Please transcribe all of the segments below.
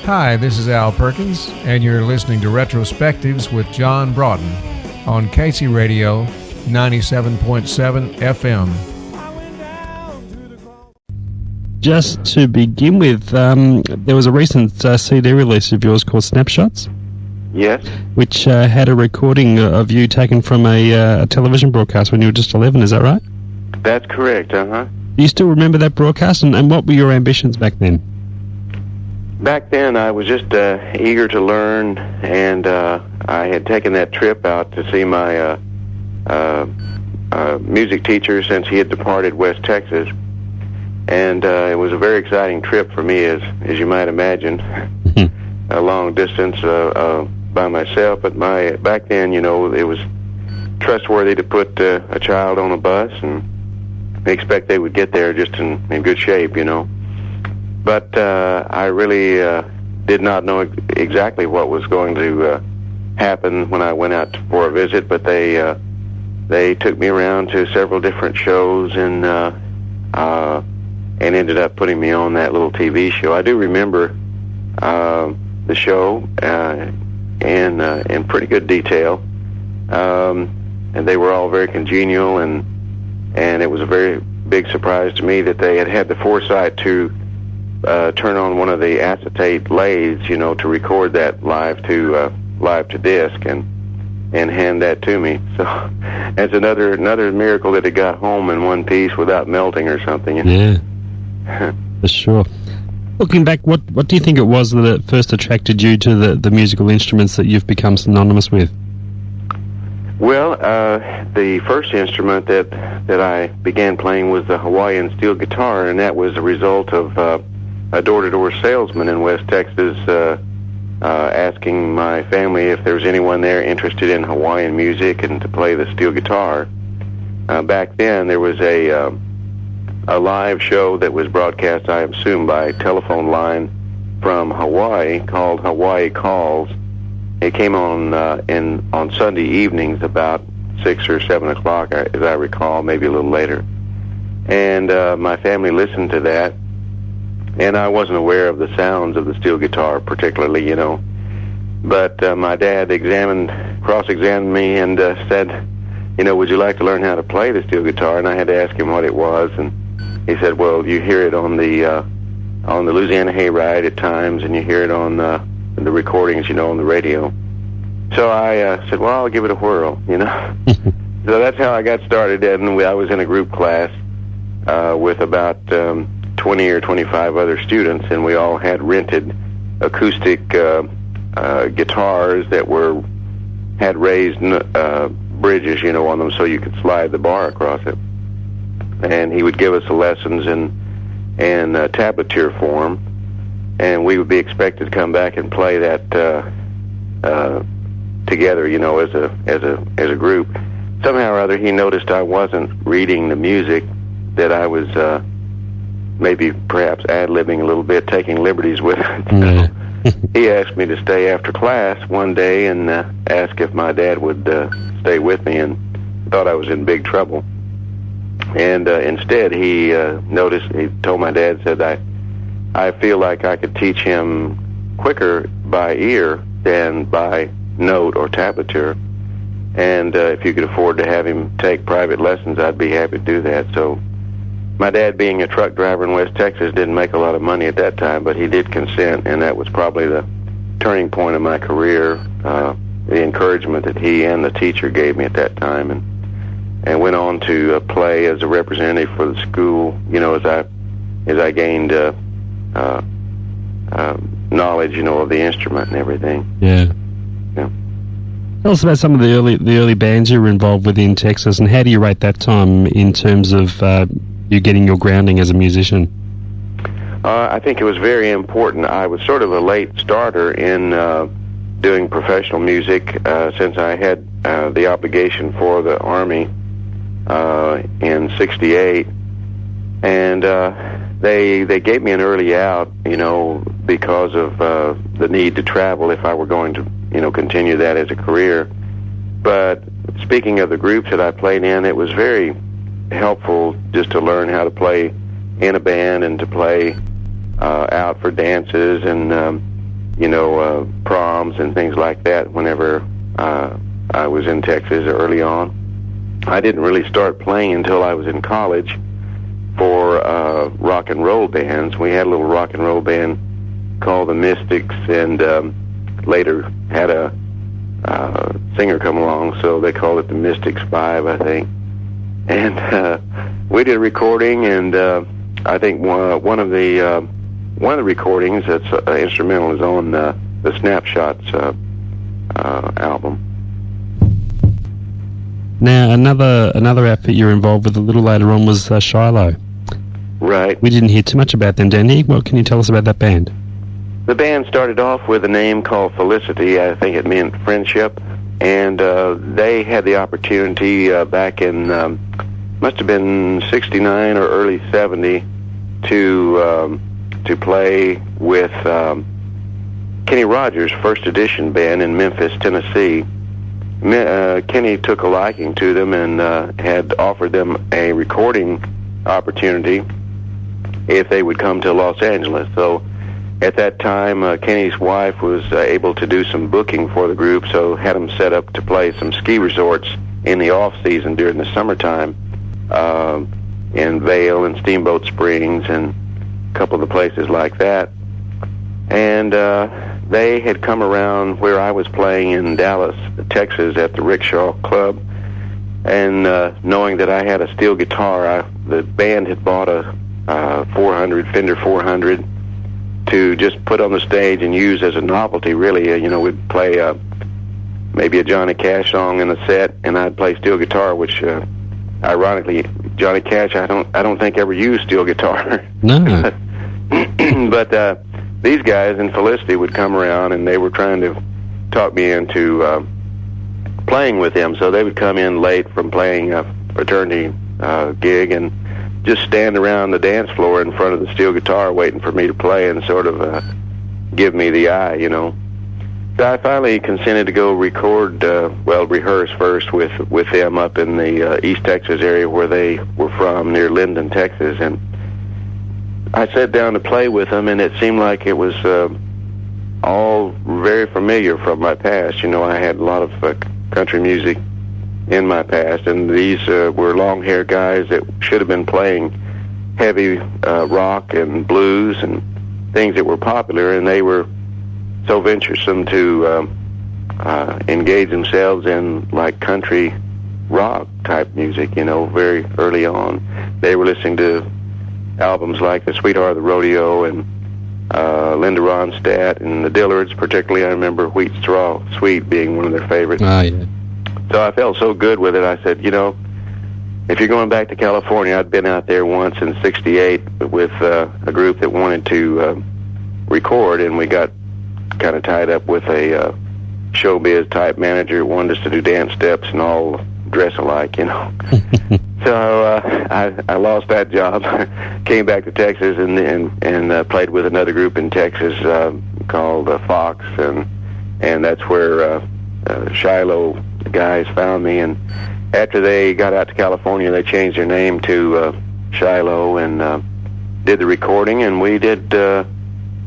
Hi, this is Al Perkins, and you're listening to Retrospectives with John Broughton on Casey Radio 97.7 FM. Just to begin with, there was a recent CD release of yours called Snapshots. Yes. Which had a recording of you taken from a television broadcast when you were just 11, is that right? That's correct, uh-huh. Do you still remember that broadcast, and what were your ambitions back then? Back then, I was just eager to learn, and I had taken that trip out to see my music teacher since he had departed West Texas. And it was a very exciting trip for me, as you might imagine, a long distance by myself. But back then, you know, it was trustworthy to put a child on a bus and expect they would get there just in good shape, you know. But I really did not know exactly what was going to happen when I went out for a visit. But they took me around to several different shows and ended up putting me on that little TV show. I do remember the show in pretty good detail, and they were all very congenial, and it was a very big surprise to me that they had the foresight to turn on one of the acetate lathes, you know, to record that live to disc and hand that to me. So it's another miracle that it got home in one piece without melting or something. You know? Yeah, for sure. Looking back, what do you think it was that first attracted you to the musical instruments that you've become synonymous with? Well, the first instrument that I began playing was the Hawaiian steel guitar, and that was a result of a door-to-door salesman in West Texas asking my family if there was anyone there interested in Hawaiian music and to play the steel guitar. Back then, there was a live show that was broadcast, I assume, by telephone line from Hawaii called Hawaii Calls. It came on on Sunday evenings about 6 or 7 o'clock, as I recall, maybe a little later. And my family listened to that, and I wasn't aware of the sounds of the steel guitar particularly, you know. But my dad cross-examined me and said, you know, would you like to learn how to play the steel guitar? And I had to ask him what it was, and he said, well, you hear it on the Louisiana Hayride at times, and you hear it on the recordings, you know, on the radio. So I said, well, I'll give it a whirl, you know. So that's how I got started, and I was in a group class with about 20 or 25 other students, and we all had rented acoustic guitars that had raised bridges, you know, on them so you could slide the bar across it. And he would give us the lessons in tablature form, and we would be expected to come back and play that together, you know, as a group. Somehow or other, he noticed I wasn't reading the music, that I was maybe perhaps ad-libbing a little bit, taking liberties with it. So he asked me to stay after class one day and asked if my dad would stay with me, and thought I was in big trouble. And instead, he told my dad, said, I feel like I could teach him quicker by ear than by note or tablature. And if you could afford to have him take private lessons, I'd be happy to do that. So my dad, being a truck driver in West Texas, didn't make a lot of money at that time, but he did consent, and that was probably the turning point of my career, the encouragement that he and the teacher gave me at that time, and went on to play as a representative for the school, you know, as I gained knowledge, you know, of the instrument and everything. Yeah. Tell us about some of the early bands you were involved with in Texas, and how do you rate that time in terms of you getting your grounding as a musician? I think it was very important. I was sort of a late starter in doing professional music since I had the obligation for the Army in '68, and they gave me an early out, you know, because of the need to travel if I were going to, you know, continue that as a career. But speaking of the groups that I played in, it was very helpful just to learn how to play in a band and to play out for dances, and proms and things like that whenever I was in Texas early on. I didn't really start playing until I was in college for rock and roll bands. We had a little rock and roll band called the Mystics, and later had a singer come along, so they called it the Mystics 5, I think. And we did a recording, and I think one of the recordings that's instrumental is on the Snapshots album. Now, another outfit you're involved with a little later on was Shiloh. Right. We didn't hear too much about them, Danny. What can you tell us about that band? The band started off with a name called Felicity. I think it meant friendship. And they had the opportunity back in, must have been 69 or early 70, to play with Kenny Rogers' First Edition band in Memphis, Tennessee. Kenny took a liking to them and had offered them a recording opportunity if they would come to Los Angeles. So at that time, Kenny's wife was able to do some booking for the group, so had them set up to play some ski resorts in the off-season during the summertime in Vail and Steamboat Springs and a couple of the places like that. And they had come around where I was playing in Dallas, Texas at the Rickshaw Club, and knowing that I had a steel guitar, the band had bought a Fender 400 to just put on the stage and use as a novelty, really. We'd play maybe a Johnny Cash song in a set, and I'd play steel guitar, which ironically, Johnny Cash, I don't think ever used steel guitar. No. But these guys in Felicity would come around, and they were trying to talk me into playing with them. So they would come in late from playing a fraternity gig and just stand around the dance floor in front of the steel guitar waiting for me to play and sort of give me the eye, So I finally consented to go rehearse first with them up in the East Texas area where they were from, near Linden, Texas. And I sat down to play with them, and it seemed like it was all very familiar from my past. I had a lot of country music in my past, and these were long-haired guys that should have been playing heavy rock and blues and things that were popular, and they were so venturesome to engage themselves in like country rock type music, very early on. They were listening to albums like The Sweetheart of the Rodeo and Linda Ronstadt and the Dillards, particularly. I remember Wheat Straw Sweet being one of their favorites. Oh, yeah. So I felt so good with it. I said, if you're going back to California, I'd been out there once in '68 with a group that wanted to record, and we got kind of tied up with a showbiz type manager who wanted us to do dance steps and all dress alike, So I lost that job, came back to Texas and played with another group in Texas called Fox, and that's where Shiloh guys found me. And after they got out to California, they changed their name to Shiloh and did the recording, and we did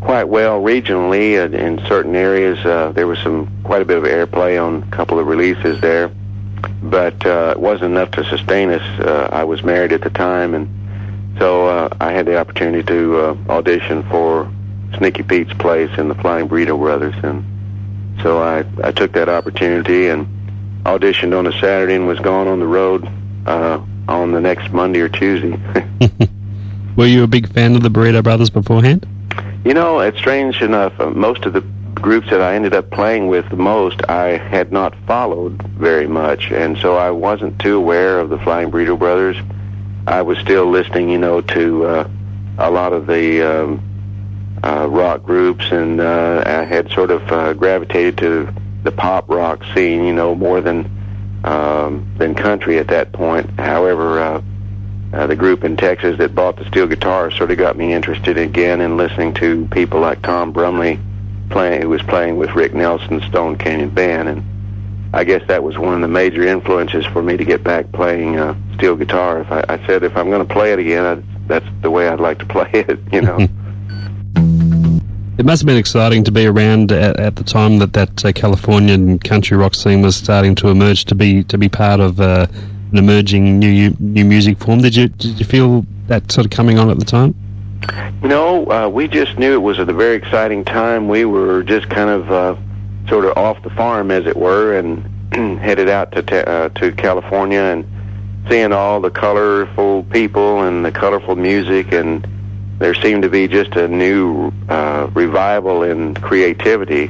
quite well regionally in certain areas. There was quite a bit of airplay on a couple of releases there, but it wasn't enough to sustain us. I was married at the time, and so I had the opportunity to audition for Sneaky Pete's place in the Flying Burrito Brothers, and so I took that opportunity and auditioned on a Saturday and was gone on the road on the next Monday or Tuesday. Were you a big fan of the Burrito Brothers beforehand? It's strange enough, most of the groups that I ended up playing with the most, I had not followed very much, and so I wasn't too aware of the Flying Burrito Brothers. I was still listening, to a lot of the rock groups, and I had sort of gravitated to the pop rock scene, more than country at that point. However, the group in Texas that bought the steel guitar sort of got me interested again in listening to people like Tom Brumley who was playing with Rick Nelson's Stone Canyon Band, and I guess that was one of the major influences for me to get back playing steel guitar. I said if I'm going to play it again, that's the way I'd like to play it, It must have been exciting to be around at the time that Californian country rock scene was starting to emerge, to be part of an emerging new music form. Did you feel that sort of coming on at the time? We just knew it was at a very exciting time. We were just kind of sort of off the farm, as it were, and headed out to California and seeing all the colorful people and the colorful music, and there seemed to be just a new revival in creativity,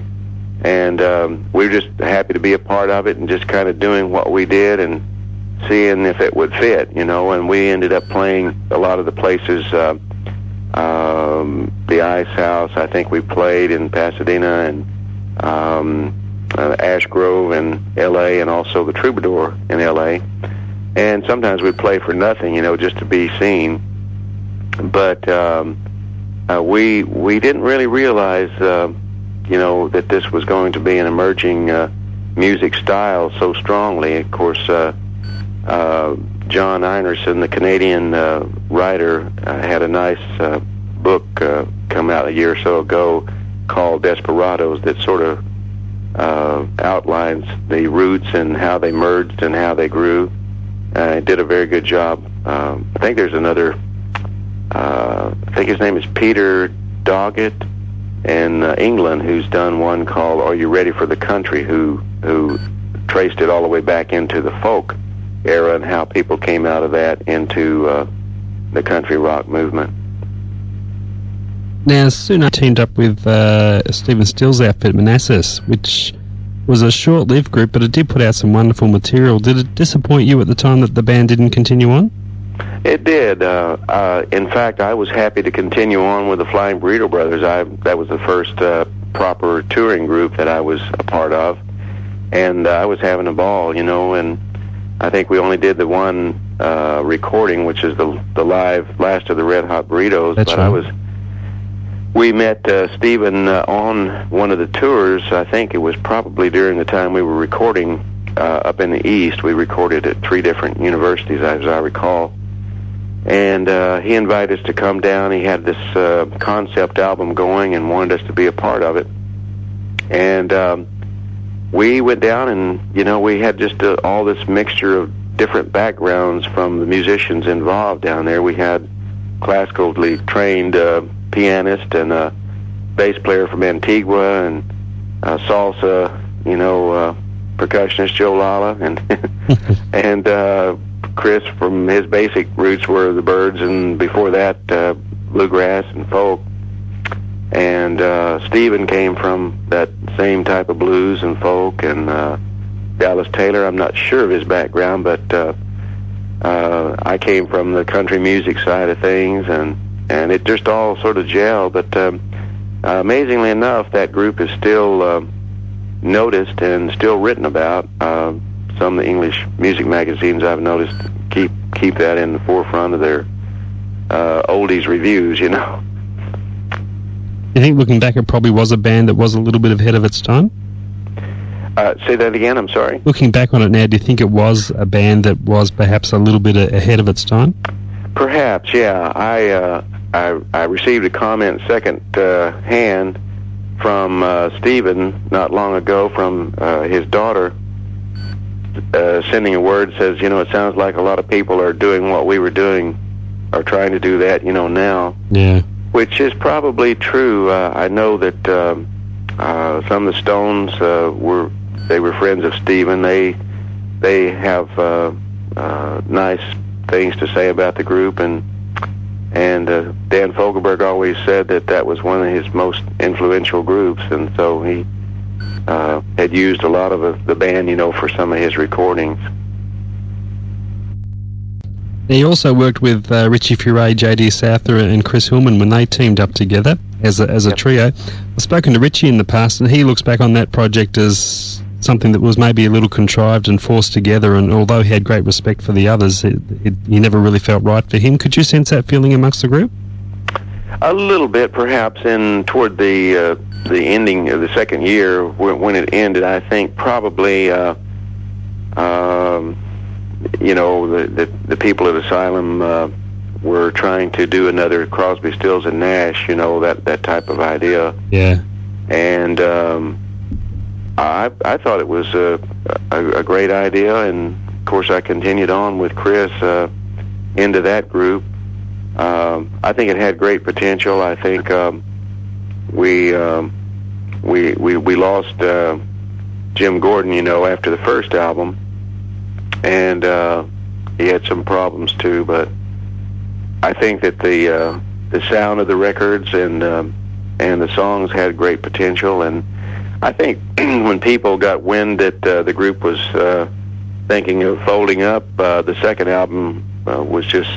and we were just happy to be a part of it and just kind of doing what we did and seeing if it would fit, and we ended up playing a lot of the places, the Ice House, I think we played in Pasadena, and Ash Grove in L.A., and also the Troubadour in L.A., and sometimes we'd play for nothing, just to be seen. But we didn't really realize, that this was going to be an emerging music style so strongly. Of course, John Einerson, the Canadian writer, had a nice book come out a year or so ago called Desperados that sort of outlines the roots and how they merged and how they grew. It did a very good job. I think there's another, I think his name is Peter Doggett in England, who's done one called Are You Ready for the Country, who traced it all the way back into the folk era and how people came out of that into the country rock movement. Now, soon I teamed up with Stephen Still's outfit, Manassas, which was a short-lived group, but it did put out some wonderful material. Did it disappoint you at the time that the band didn't continue on? It did. In fact, I was happy to continue on with the Flying Burrito Brothers. That was the first proper touring group that I was a part of, and I was having a ball, and I think we only did the one recording, which is the live Last of the Red Hot Burritos. That's right. We met Stephen on one of the tours. I think it was probably during the time we were recording up in the East. We recorded at 3 different universities, as I recall. And he invited us to come down. He had this concept album going and wanted us to be a part of it. And we went down and, we had just all this mixture of different backgrounds from the musicians involved down there. We had classically trained pianist and a bass player from Antigua, and salsa, percussionist Joe Lala, and and Chris from his basic roots were the Byrds, and before that bluegrass and folk. And Stephen came from that same type of blues and folk, and Dallas Taylor, I'm not sure of his background, but I came from the country music side of things, and it just all sort of gelled. But amazingly enough, that group is still noticed and still written about. Some of the English music magazines I've noticed keep that in the forefront of their oldies reviews, You think, looking back, it probably was a band that was a little bit ahead of its time? Say that again, I'm sorry. Looking back on it now, do you think it was a band that was perhaps a little bit ahead of its time? Perhaps, yeah. I received a comment second hand from Stephen not long ago from his daughter, sending a word, says, it sounds like a lot of people are doing what we were doing, or trying to do that, now. Yeah. Which is probably true. I know that some of the Stones were friends of Stephen. They have nice things to say about the group, and Dan Fogelberg always said that was one of his most influential groups, and so he had used a lot of the band, for some of his recordings. He also worked with Richie Fury, J.D. Souther, and Chris Hillman when they teamed up together as a trio. I've spoken to Richie in the past, and he looks back on that project as something that was maybe a little contrived and forced together, and although he had great respect for the others, he never really felt right for him. Could you sense that feeling amongst the group? A little bit, perhaps, toward the ending of the second year, when it ended. I think probably the people at Asylum were trying to do another Crosby, Stills and Nash, that type of idea. Yeah. And I thought it was a great idea, and of course I continued on with Chris into that group. I think it had great potential. I think we lost Jim Gordon, after the first album, and he had some problems too. But I think that the sound of the records and the songs had great potential, and I think when people got wind that the group was thinking of folding up, the second album was just,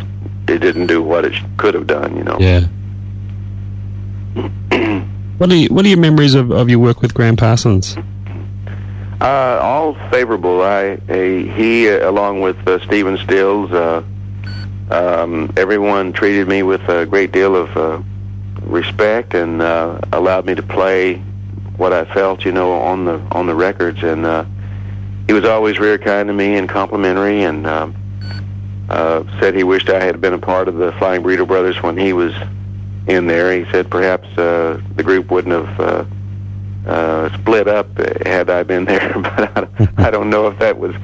it didn't do what it could have done, Yeah. What are your memories of your work with Graham Parsons? All favorable. He along with Stephen Stills, everyone treated me with a great deal of respect and allowed me to play what I felt, on the records, and he was always very kind to me and complimentary, and said he wished I had been a part of the Flying Burrito Brothers when he was in there. He said perhaps the group wouldn't have split up had I been there, but I don't know if that was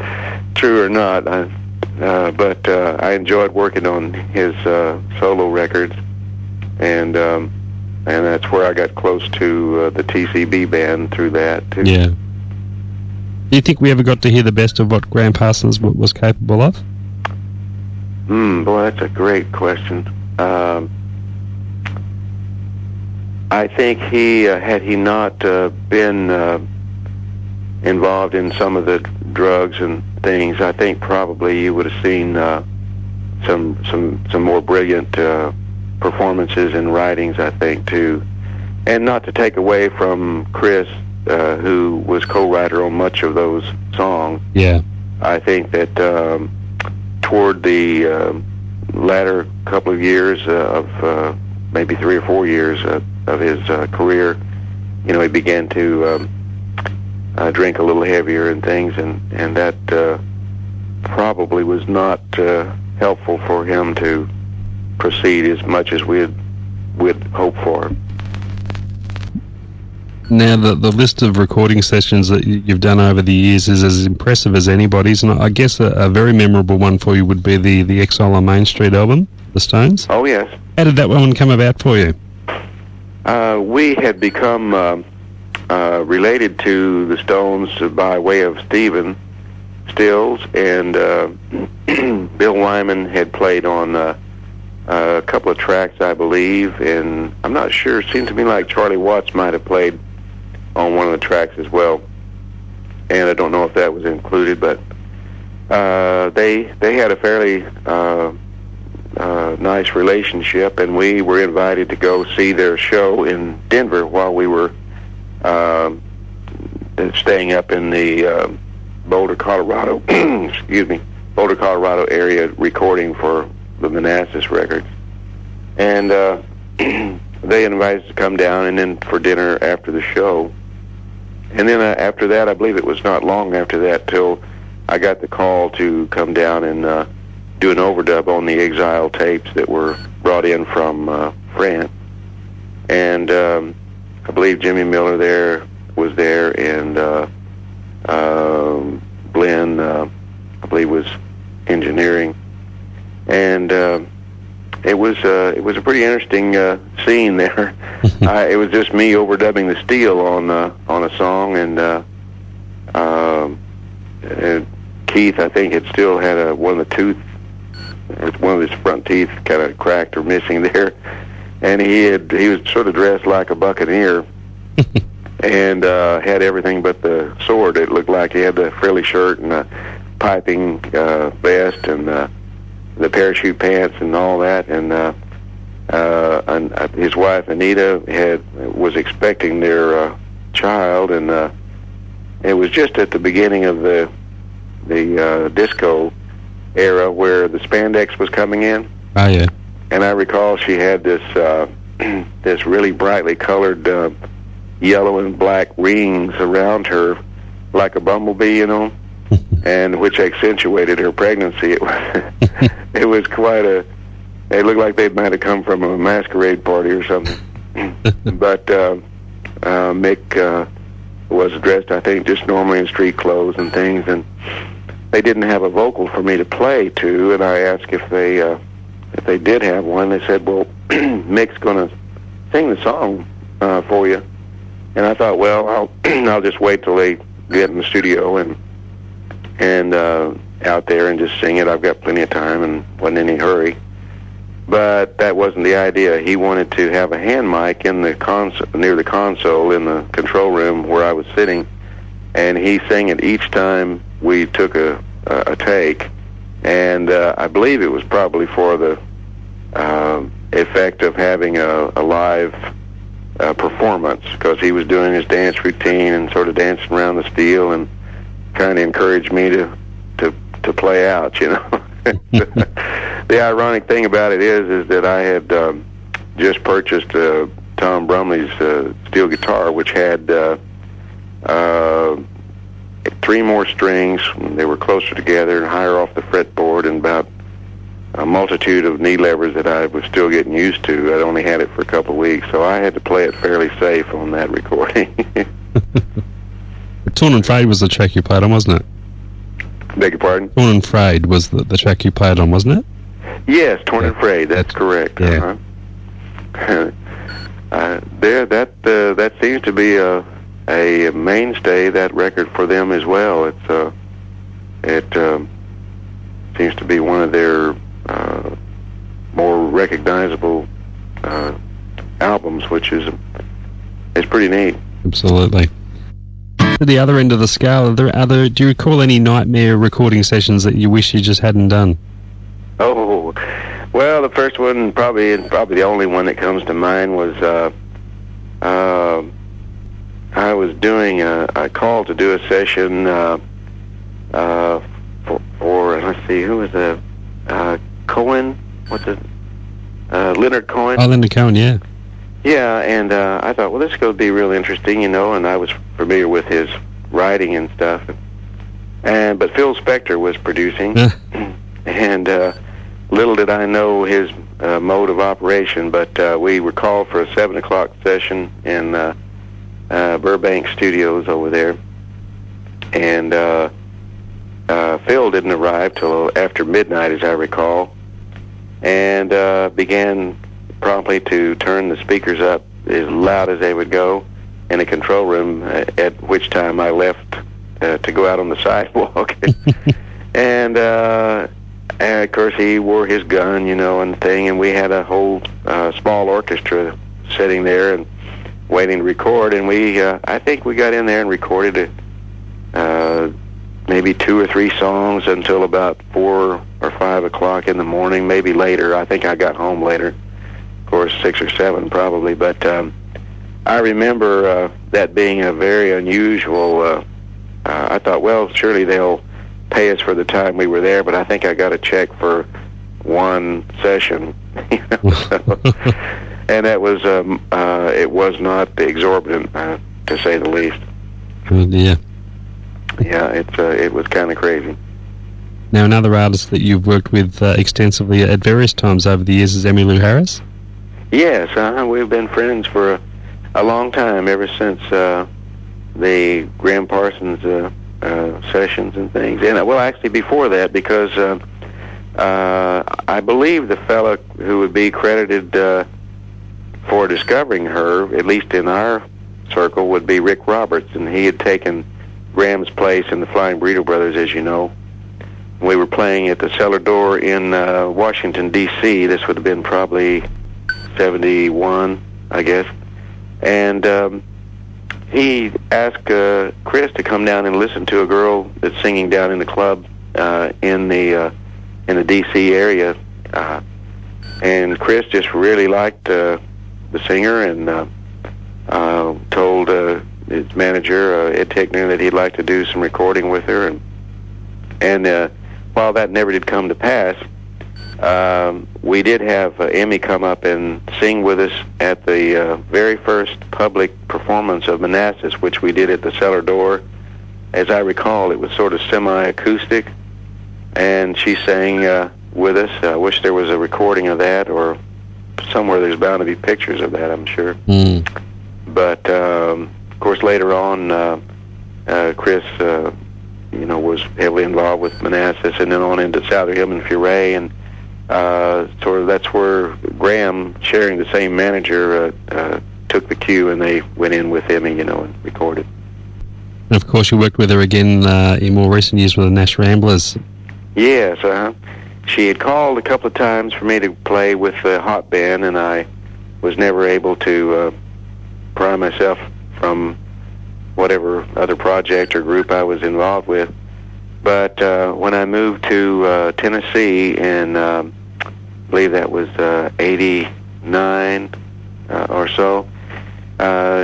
true or not. But I enjoyed working on his solo records, and that's where I got close to the TCB band through that too. Yeah. Do you think we ever got to hear the best of what Graham Parsons was capable of? Boy, that's a great question. I think had he not been involved in some of the drugs and things, I think probably you would have seen some more brilliant performances and writings, I think, too. And not to take away from Chris, who was co-writer on much of those songs. Yeah. I think that toward the latter couple of years of maybe 3 or 4 years of his career, he began to drink a little heavier and things, and that probably was not helpful for him to proceed as much as we'd hope for. Now, the list of recording sessions that you've done over the years is as impressive as anybody's, and I guess a very memorable one for you would be the Exile on Main Street album, The Stones. Oh, yes. How did that one come about for you? We had become related to the Stones by way of Stephen Stills, and Bill Wyman had played on a couple of tracks, I believe, and I'm not sure. It seemed to me like Charlie Watts might have played on one of the tracks as well, and I don't know if that was included, but they had a fairly nice relationship, and we were invited to go see their show in Denver while we were staying up in the Boulder, Colorado Boulder, Colorado area, recording for the Manassas records, and they invited us to come down and then for dinner after the show. And then after that, I believe it was not long after that till I got the call to come down and do an overdub on the Exile tapes that were brought in from France. And I believe Jimmy Miller was there, and Glenn, I believe, was engineering. And it was a pretty interesting scene there. It was just me overdubbing the steel on a song, and Keith, I think, had still had one of his front teeth kind of cracked or missing there, and he was sort of dressed like a buccaneer, and had everything but the sword. It looked like he had the frilly shirt and a piping vest and the parachute pants and all that, and his wife Anita was expecting their child, and it was just at the beginning of the disco era where the spandex was coming in. Oh yeah. And I recall she had this this really brightly colored yellow and black rings around her like a bumblebee, and which accentuated her pregnancy. It was quite They looked like they might have come from a masquerade party or something. But Mick was dressed, I think, just normally in street clothes and things, and they didn't have a vocal for me to play to, and I asked if they did have one. They said, well, Mick's going to sing the song for you. And I thought, well, I'll just wait till they get in the studio and out there and just sing it. I've got plenty of time and wasn't in any hurry. But that wasn't the idea. He wanted to have a hand mic in the near the console in the control room where I was sitting, and he sang it each time we took a take. And I believe it was probably for the effect of having a live performance, because he was doing his dance routine and sort of dancing around the steel and trying to encourage me to play out, you know. The ironic thing about it is that I had just purchased Tom Brumley's steel guitar, which had 3 more strings. They were closer together and higher off the fretboard, and about a multitude of knee levers that I was still getting used to. I'd only had it for a couple of weeks, so I had to play it fairly safe on that recording. Torn and Frayed was the track you played on, wasn't it? Beg your pardon? Torn and Frayed was the track you played on, wasn't it? Yes, Torn and Frayed, that's correct. Yeah. That seems to be a mainstay, that record, for them as well. It seems to be one of their more recognizable albums, which is pretty neat. Absolutely. To the other end of the scale, do you recall any nightmare recording sessions that you wish you just hadn't done? Oh, well, the first one, probably the only one that comes to mind, was I was doing a call to do a session for let's see, who was the Cohen? What's it? Leonard Cohen. Oh, Leonard Cohen, yeah. Yeah, and I thought, well, this is going to be real interesting, you know, and I was familiar with his writing and stuff. But Phil Spector was producing, and little did I know his mode of operation, but we were called for a 7 o'clock session in Burbank Studios over there, and Phil didn't arrive till after midnight, as I recall, and began promptly to turn the speakers up as loud as they would go in a control room, at which time I left to go out on the sidewalk. And of course he wore his gun, you know, and thing, and we had a whole small orchestra sitting there and waiting to record, and I think we got in there and recorded maybe 2 or 3 songs until about 4 or 5 o'clock in the morning, maybe later. I think I got home later. Course, 6 or 7 probably, but I remember that being a very unusual. I thought, well, surely they'll pay us for the time we were there, but I think I got a check for 1 session, you know, and that was it was not exorbitant, to say the least. Oh dear. Yeah, it was kind of crazy. Now, another artist that you've worked with extensively at various times over the years is Emmylou Harris. Yes, we've been friends for a long time, ever since the Graham Parsons sessions and things. And well, actually before that, because I believe the fella who would be credited for discovering her, at least in our circle, would be Rick Roberts, and he had taken Graham's place in the Flying Burrito Brothers, as you know. We were playing at the Cellar Door in Washington, D.C. This would have been probably 71, I guess. And he asked Chris to come down and listen to a girl that's singing down in the club in the D.C. area. And Chris just really liked the singer, and told his manager, Ed Tickner, that he'd like to do some recording with her. And while that never did come to pass, we did have Emmy come up and sing with us at the very first public performance of Manassas, which we did at the Cellar Door. As I recall, it was sort of semi-acoustic, and she sang with us. I wish there was a recording of that, or somewhere there's bound to be pictures of that, I'm sure. But, of course, later on, Chris, was heavily involved with Manassas, and then on into Souther Hillman Furay, and sort of that's where Graham, sharing the same manager, took the cue, and they went in with him, and recorded. And of course, you worked with her again in more recent years with the Nash Ramblers. Yes, she had called a couple of times for me to play with the Hot Band, and I was never able to pry myself from whatever other project or group I was involved with. But when I moved to Tennessee in, I believe that was 89 or so,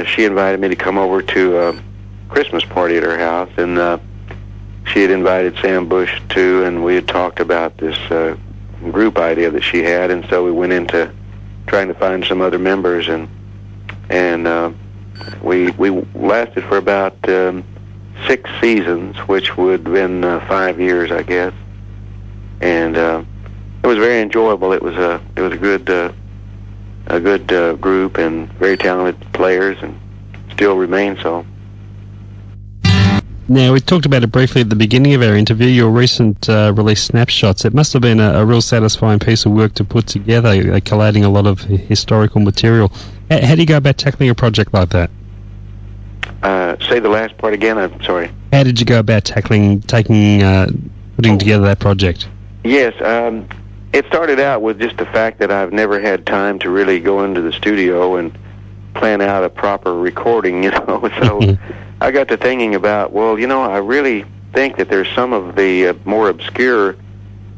she invited me to come over to a Christmas party at her house, and she had invited Sam Bush too, and we had talked about this group idea that she had, and so we went into trying to find some other members, and we lasted for about 6 seasons, which would have been 5 years, I guess, and it was very enjoyable. It was a good group and very talented players, and still remain so. Now, we talked about it briefly at the beginning of our interview, your recent release, Snapshots. It must have been a real satisfying piece of work to put together, collating a lot of historical material. How do you go about tackling a project like that? Say the last part again, I'm sorry. How did you go about putting together that project? Yes, it started out with just the fact that I've never had time to really go into the studio and plan out a proper recording, so I got to thinking about, I really think that there's some of the more obscure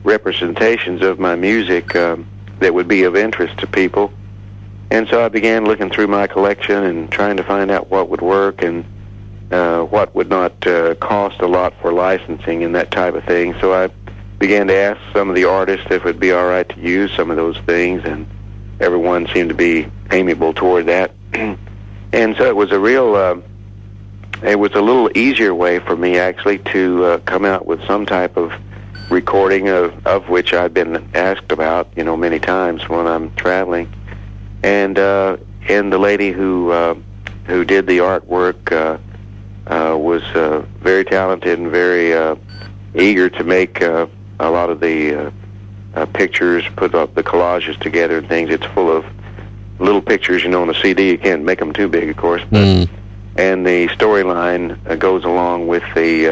representations of my music that would be of interest to people. And so I began looking through my collection and trying to find out what would work and what would not cost a lot for licensing and that type of thing. So I began to ask some of the artists if it would be all right to use some of those things, and everyone seemed to be amiable toward that. And so it was a little easier way for me actually to come out with some type of recording of which I've been asked about, many times when I'm traveling. And the lady who did the artwork was very talented and very eager to make a lot of the pictures, put up the collages together and things. It's full of little pictures, on a CD. You can't make them too big, of course. But, and the storyline goes along with the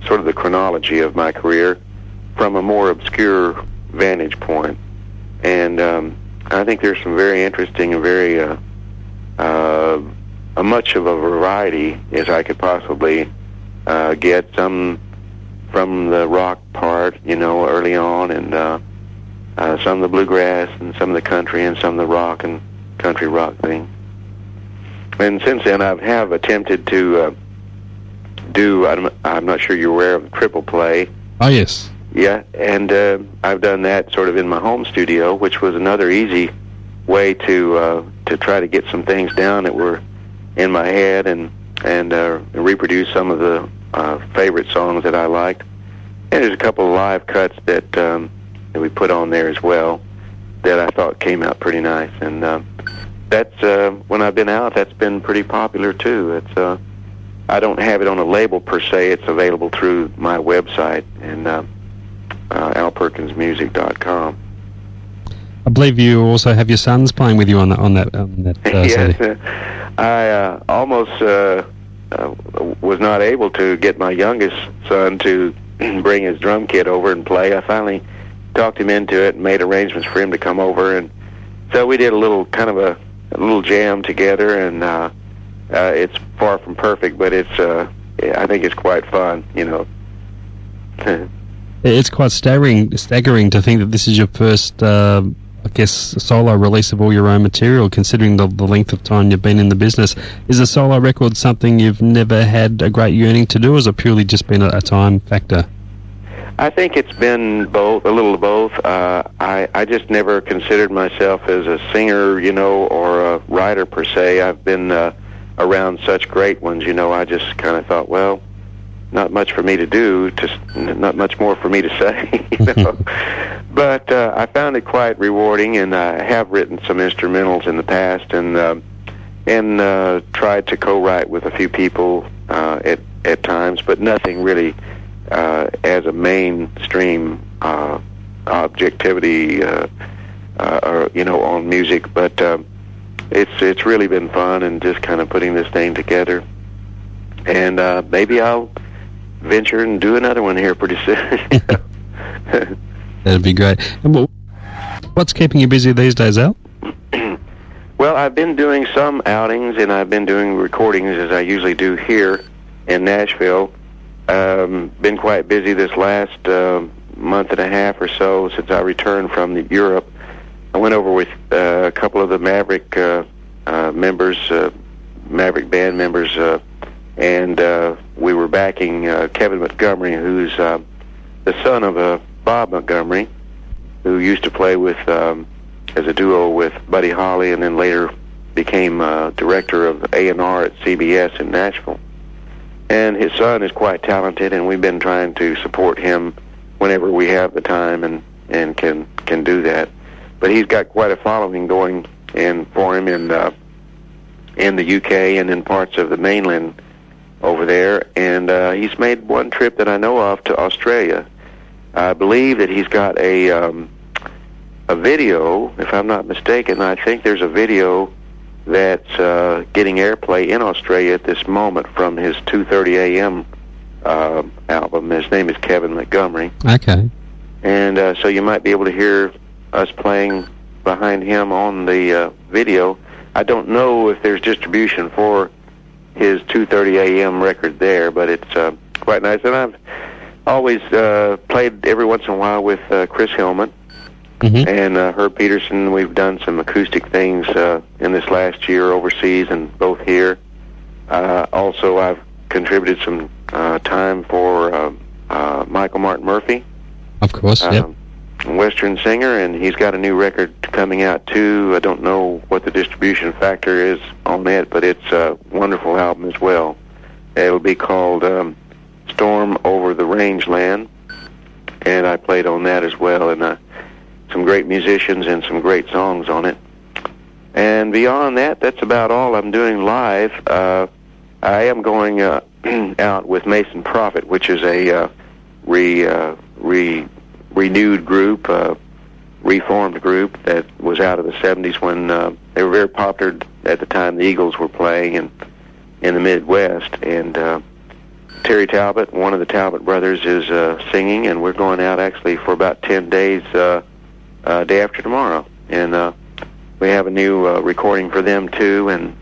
sort of the chronology of my career from a more obscure vantage point. And I think there's some very interesting and very much of a variety as I could possibly get. Some from the rock part, early on, and some of the bluegrass, and some of the country, and some of the rock and country rock thing. And since then, I have attempted to do, I'm not sure you're aware of triple play. Oh, yes. Yeah, and I've done that sort of in my home studio, which was another easy way to try to get some things down that were in my head and reproduce some of the favorite songs that I liked. And there's a couple of live cuts that we put on there as well that I thought came out pretty nice. And that's when I've been out, that's been pretty popular too. It's I don't have it on a label per se. It's available through my website and alperkinsmusic.com. I believe you also have your sons playing with you on that yes, I almost was not able to get my youngest son to bring his drum kit over and play. I finally talked him into it and made arrangements for him to come over, and so we did a little little jam together, and it's far from perfect, but it's I think it's quite fun, It's quite staggering to think that this is your first, solo release of all your own material, considering the length of time you've been in the business. Is a solo record something you've never had a great yearning to do, or has it purely just been a time factor? I think it's been both, a little of both. I just never considered myself as a singer, or a writer per se. I've been around such great ones, I just kind of thought, well, not much for me to do, not much more for me to say, you know. But I found it quite rewarding, and I have written some instrumentals in the past, and tried to co-write with a few people at times, but nothing really as a mainstream objectivity, or you know, on music. But it's really been fun, and just kind of putting this thing together. And maybe I'll venture and do another one here pretty soon. That'd be great. And what's keeping you busy these days, Al? Well, I've been doing some outings, and I've been doing recordings, as I usually do here in Nashville. Been quite busy this last month and a half or so since I returned from Europe. I went over with a couple of the Maverick members, Maverick band members, and we were backing Kevin Montgomery, who's the son of Bob Montgomery, who used to play with as a duo with Buddy Holly, and then later became director of A&R at CBS in Nashville. And his son is quite talented, and we've been trying to support him whenever we have the time and can do that. But he's got quite a following going for him in the UK and in parts of the mainland over there. And he's made one trip that I know of to Australia. I believe that he's got a video, if I'm not mistaken. I think there's a video that's getting airplay in Australia at this moment from his 2:30 a.m. Album. His name is Kevin Montgomery. Okay. And so you might be able to hear us playing behind him on the video. I don't know if there's distribution for his 2:30 a.m. record there, but it's quite nice. And I've always played every once in a while with Chris Hillman. Mm-hmm. And Herb Peterson. We've done some acoustic things in this last year overseas and both here. Also, I've contributed some time for Michael Martin Murphey. Of course, yep. Western singer, and he's got a new record coming out too. I don't know what the distribution factor is on it, but it's a wonderful album as well. It'll be called Storm Over the Rangeland, and I played on that as well, and some great musicians and some great songs on it. And beyond that, that's about all I'm doing live. I am going out with Mason Prophet, which is a renewed group, reformed group that was out of the 70s when they were very popular at the time the Eagles were playing in the Midwest. And Terry Talbot, one of the Talbot brothers, is singing, and we're going out actually for about 10 days day after tomorrow. And we have a new recording for them too, and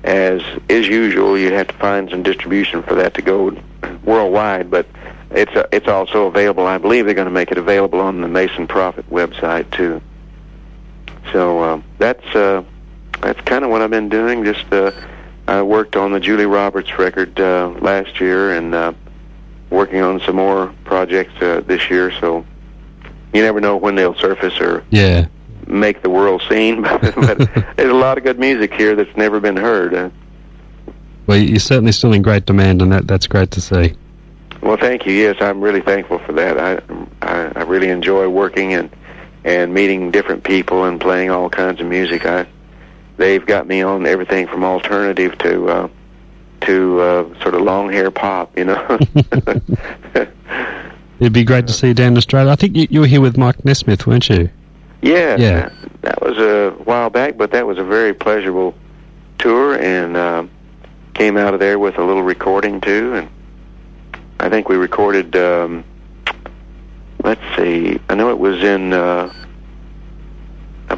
as is usual, you have to find some distribution for that to go worldwide, but it's also available. I believe they're going to make it available on the Mason Prophet website too. So that's kind of what I've been doing. Just I worked on the Julie Roberts record last year, and working on some more projects this year. So you never know when they'll surface or make the world scene. But there's a lot of good music here that's never been heard. Well, you're certainly still in great demand, and that's great to see. Well, thank you. Yes, I'm really thankful for that. I really enjoy working and meeting different people and playing all kinds of music. They've got me on everything from alternative to sort of long hair pop, you know. It'd be great to see you down in Australia. I think you were here with Mike Nesmith, weren't you? Yeah. That was a while back, but that was a very pleasurable tour, and came out of there with a little recording too. And I think we recorded, let's see, I know it was in, I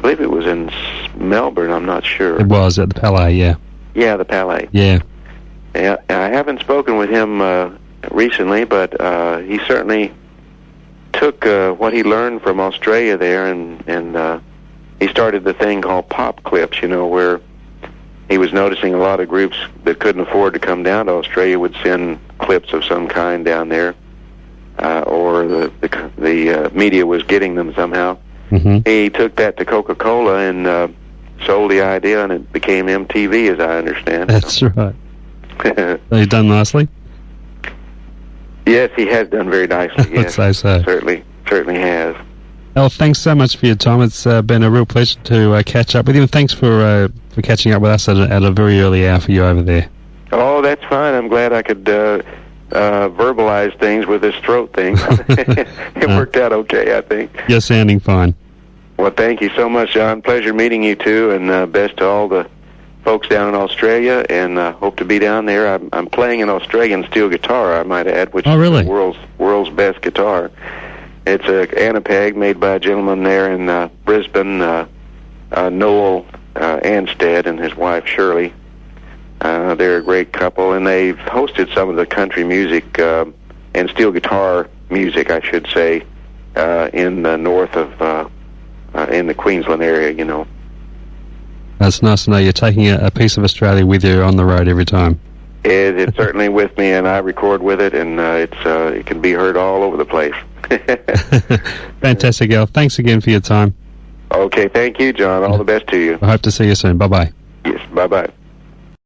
believe it was in Melbourne, I'm not sure. It was at the Palais, yeah. Yeah, the Palais. Yeah. Yeah, I haven't spoken with him recently, but he certainly took what he learned from Australia there, and he started the thing called Pop Clips, you know, where he was noticing a lot of groups that couldn't afford to come down to Australia would send clips of some kind down there, or the media was getting them somehow. Mm-hmm. He took that to Coca-Cola and sold the idea, and it became MTV, as I understand. That's right. So he's done nicely. Yes, he has done very nicely. Yes, I'd say so. Certainly has. Well, thanks so much for your time. It's been a real pleasure to catch up with you, and thanks for catching up with us at a very early hour for you over there. Oh, that's fine. I'm glad I could verbalize things with this throat thing. It worked out okay, I think. You're sounding fine. Well, thank you so much, John. Pleasure meeting you, too, and best to all the folks down in Australia, and hope to be down there. I'm playing an Australian steel guitar, I might add, which is the world's best guitar. It's a Anapeg made by a gentleman there in Brisbane, Noel Anstead, and his wife, Shirley. They're a great couple, and they've hosted some of the country music and steel guitar music, I should say, in the north of, in the Queensland area, you know. That's nice to know you're taking a piece of Australia with you on the road every time. It's certainly with me, and I record with it, and it can be heard all over the place. Fantastic, Al. Thanks again for your time. Okay, thank you, John. All the best to you. I hope to see you soon. Bye-bye. Yes, bye-bye.